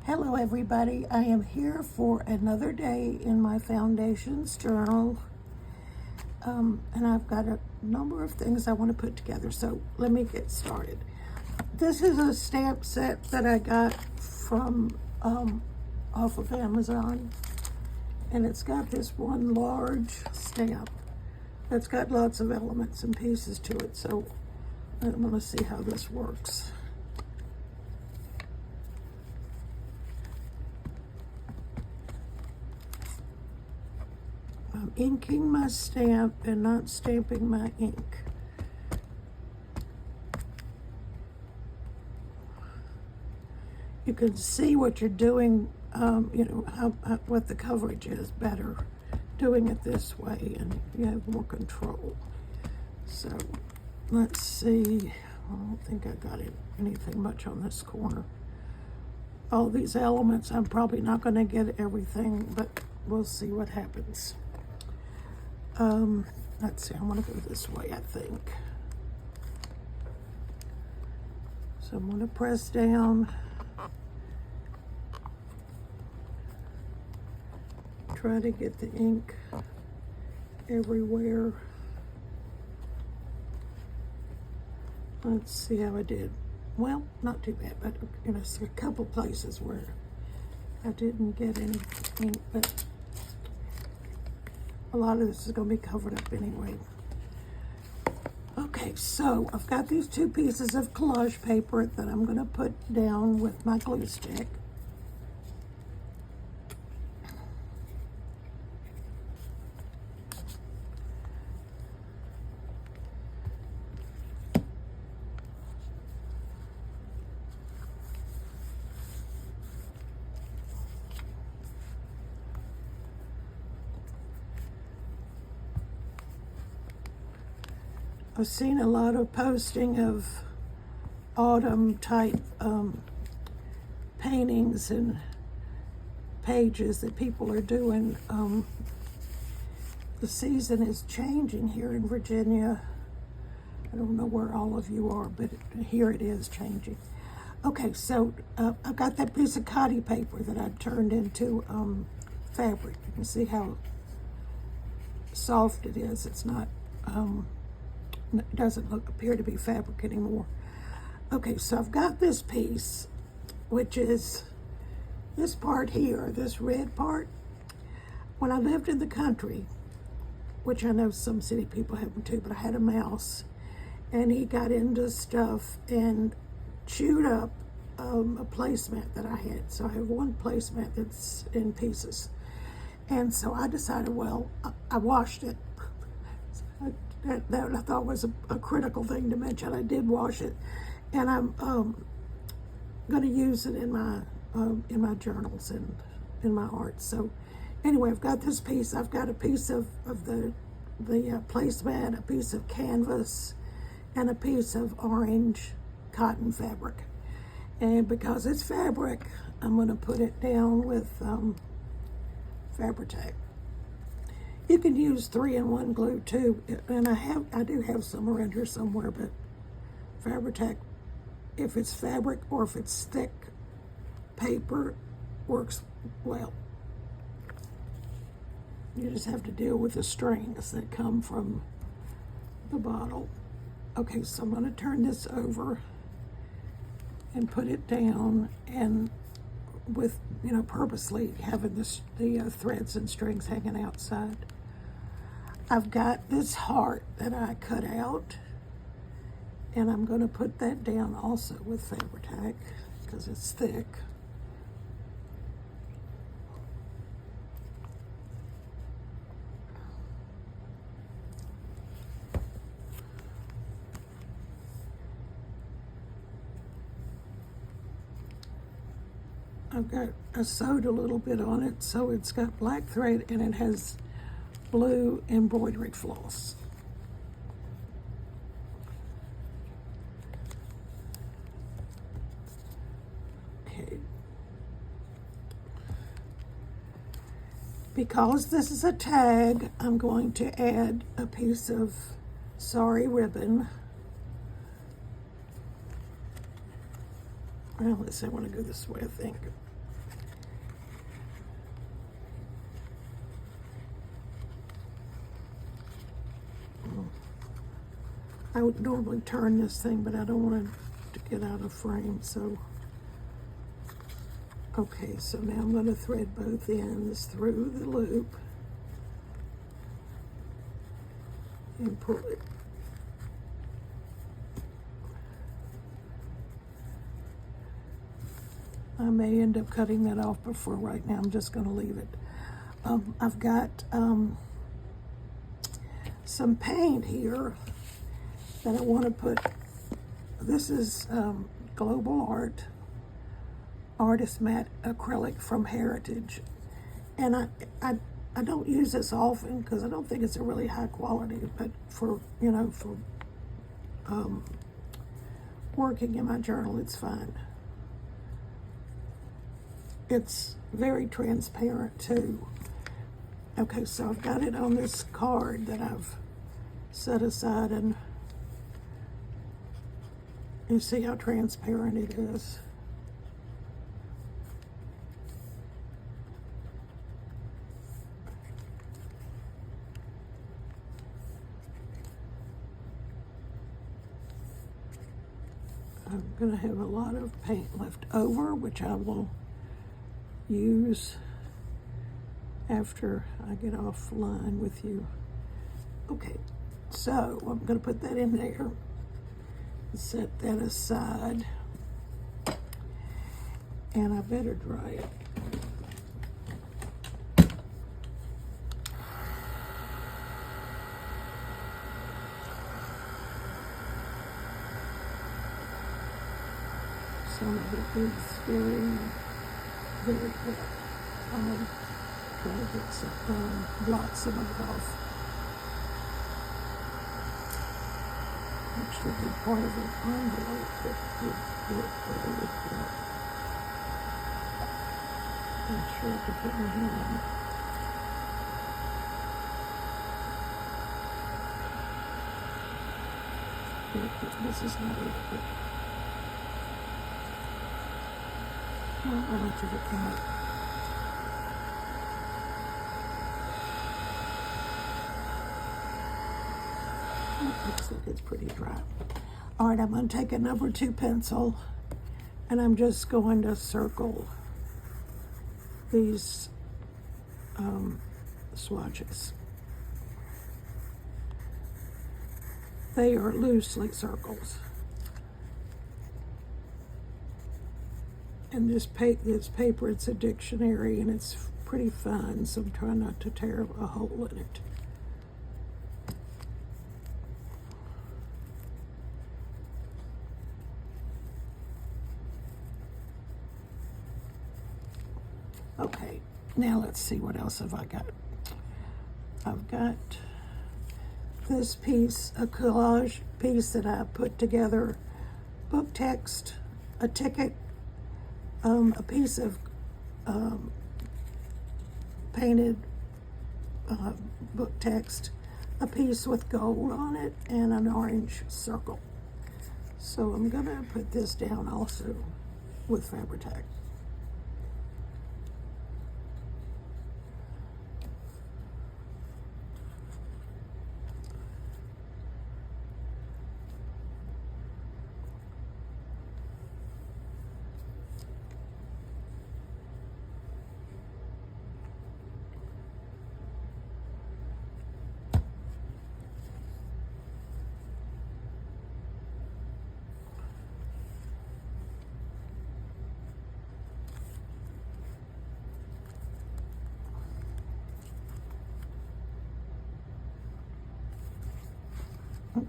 Hello everybody, I am here for another day in my foundation's journal, and I've got a number of things I want to put together, so let me get started. This is a stamp set that I got from off of Amazon, and it's got this one large stamp that's got lots of elements and pieces to it, so I'm going to see how this works. I'm inking my stamp and not stamping my ink. You can see what you're doing, what the coverage is better doing it this way, and you have more control. So let's see. I don't think I got anything much on this corner. All these elements, I'm probably not going to get everything, but we'll see what happens. Let's see, I want to go this way, I think. So I'm going to press down. Try to get the ink everywhere. Let's see how I did. Well, not too bad, but there's a couple places where I didn't get any ink, but a lot of this is going to be covered up anyway. Okay, so I've got these two pieces of collage paper that I'm going to put down with my glue stick. I've seen a lot of posting of autumn type paintings and pages that people are doing. The season is changing here in Virginia. I don't know where all of you are, but here it is changing. Okay, so I've got that piece of cotty paper that I turned into fabric. You can see how soft it is. It's not, it doesn't appear to be fabric anymore. Okay, so I've got this piece, which is this part here, this red part. When I lived in the country, which I know some city people have them too, but I had a mouse, and he got into stuff and chewed up a placemat that I had. So I have one placemat that's in pieces. And so I decided, well, I washed it. That I thought was a critical thing to mention. I did wash it, and I'm going to use it in my journals and in my art. So anyway, I've got this piece. I've got a piece of the placemat, a piece of canvas, and a piece of orange cotton fabric. And because it's fabric, I'm going to put it down with Fabri-Tac. You can use 3-in-1 glue too, and I do have some around here somewhere, but Fabri-Tac, if it's fabric or if it's thick paper, works well. You just have to deal with the strings that come from the bottle. Okay, so I'm going to turn this over and put it down, and with, purposely having the threads and strings hanging outside. I've got this heart that I cut out, and I'm going to put that down also with Fabri-Tac because it's thick. I sewed a little bit on it, so it's got black thread and it has blue embroidered floss. Okay. Because this is a tag, I'm going to add a piece of sari ribbon. Well, let's see, I want to go this way, I think. I would normally turn this thing, but I don't want it to get out of frame, so. Okay, so now I'm going to thread both ends through the loop and pull it. I may end up cutting that off, but for right now I'm just going to leave it. I've got some paint here that I want to put. This is Global Art Artist Matte Acrylic from Heritage, and I don't use this often because I don't think it's a really high quality, but for for working in my journal, it's fine. It's very transparent too. Okay, so I've got it on this card that I've set aside, and you see how transparent it is. I'm gonna have a lot of paint left over, which I will use after I get offline with you. Okay, so I'm going to put that in there, set that aside, and I better dry it. Some of it is very, very wet. I'm going to try to get some, blot some of it off. Which should be part of an envelope that would work better with that. I'm sure I could put my hand on it. This is not it, but not much of it came out. It looks like it's pretty dry. All right, I'm going to take a number 2 pencil, and I'm just going to circle these swatches. They are loosely circles. And this paper, it's a dictionary, and it's pretty fine, so I'm trying not to tear a hole in it. Okay, now let's see, what else have I got? I've got this piece, a collage piece that I put together, book text, a ticket, a piece of painted book text, a piece with gold on it, and an orange circle. So I'm gonna put this down also with Fabri-Tac.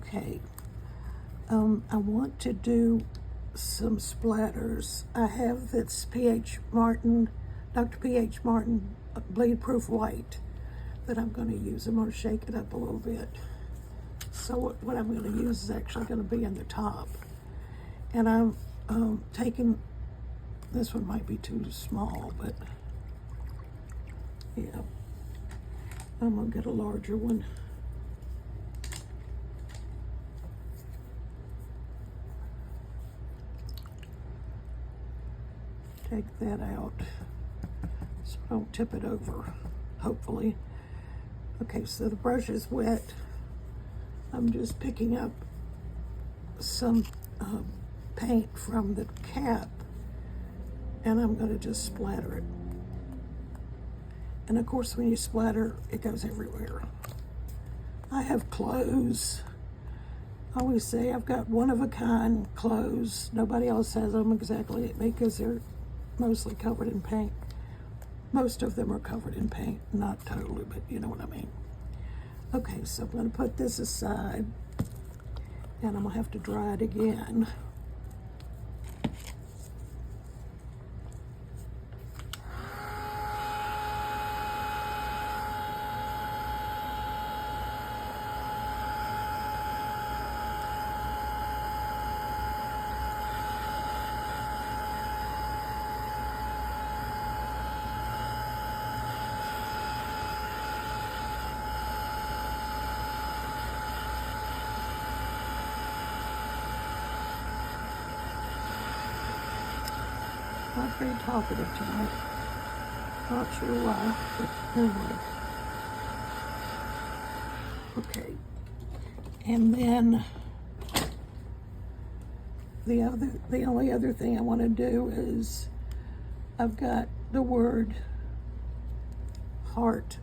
Okay, I want to do some splatters. I have this P.H. Martin, Dr. P.H. Martin Bleed Proof White that I'm going to use. I'm going to shake it up a little bit. So what I'm going to use is actually going to be in the top. And I'm taking, this one might be too small, but yeah, I'm going to get a larger one. Take that out so I don't tip it over, hopefully. Okay, so the brush is wet. I'm just picking up some paint from the cap, and I'm going to just splatter it. And of course, when you splatter, it goes everywhere. I have clothes. I always say I've got one-of-a-kind clothes. Nobody else has them exactly like me because they're mostly covered in paint. Most of them are covered in paint, not totally, but you know what I mean. Okay, so I'm going to put this aside, and I'm going to have to dry it again. Not very talkative tonight. Not sure why, but anyway. Okay. And then the only other thing I want to do is I've got the word heart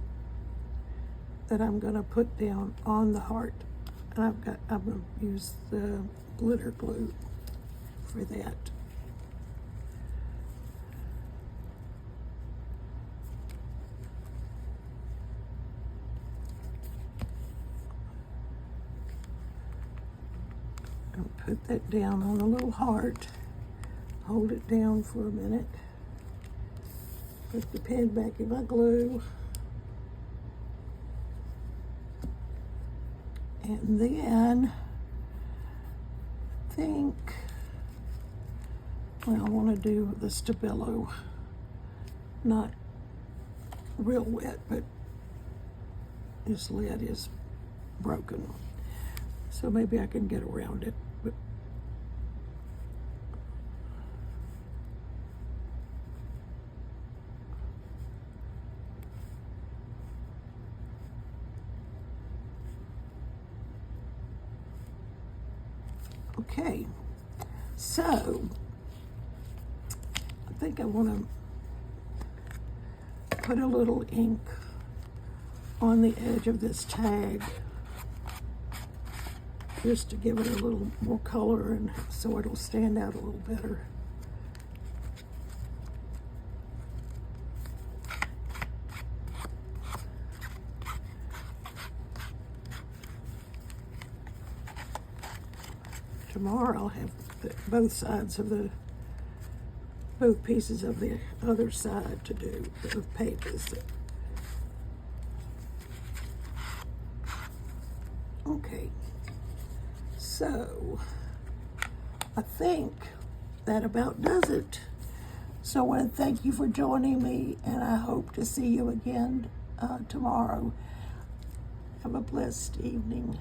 that I'm going to put down on the heart. And I'm going to use the glitter glue for that. Put that down on the little heart. Hold it down for a minute. Put the pen back in my glue. And then I want to do the Stabilo. Not real wet, but this lid is broken. So maybe I can get around it. But okay, so I think I want to put a little ink on the edge of this tag, just to give it a little more color and so it'll stand out a little better. Tomorrow I'll have both pieces of the other side to do, the pages. Okay. So, I think that about does it. So I want to thank you for joining me, and I hope to see you again tomorrow. Have a blessed evening.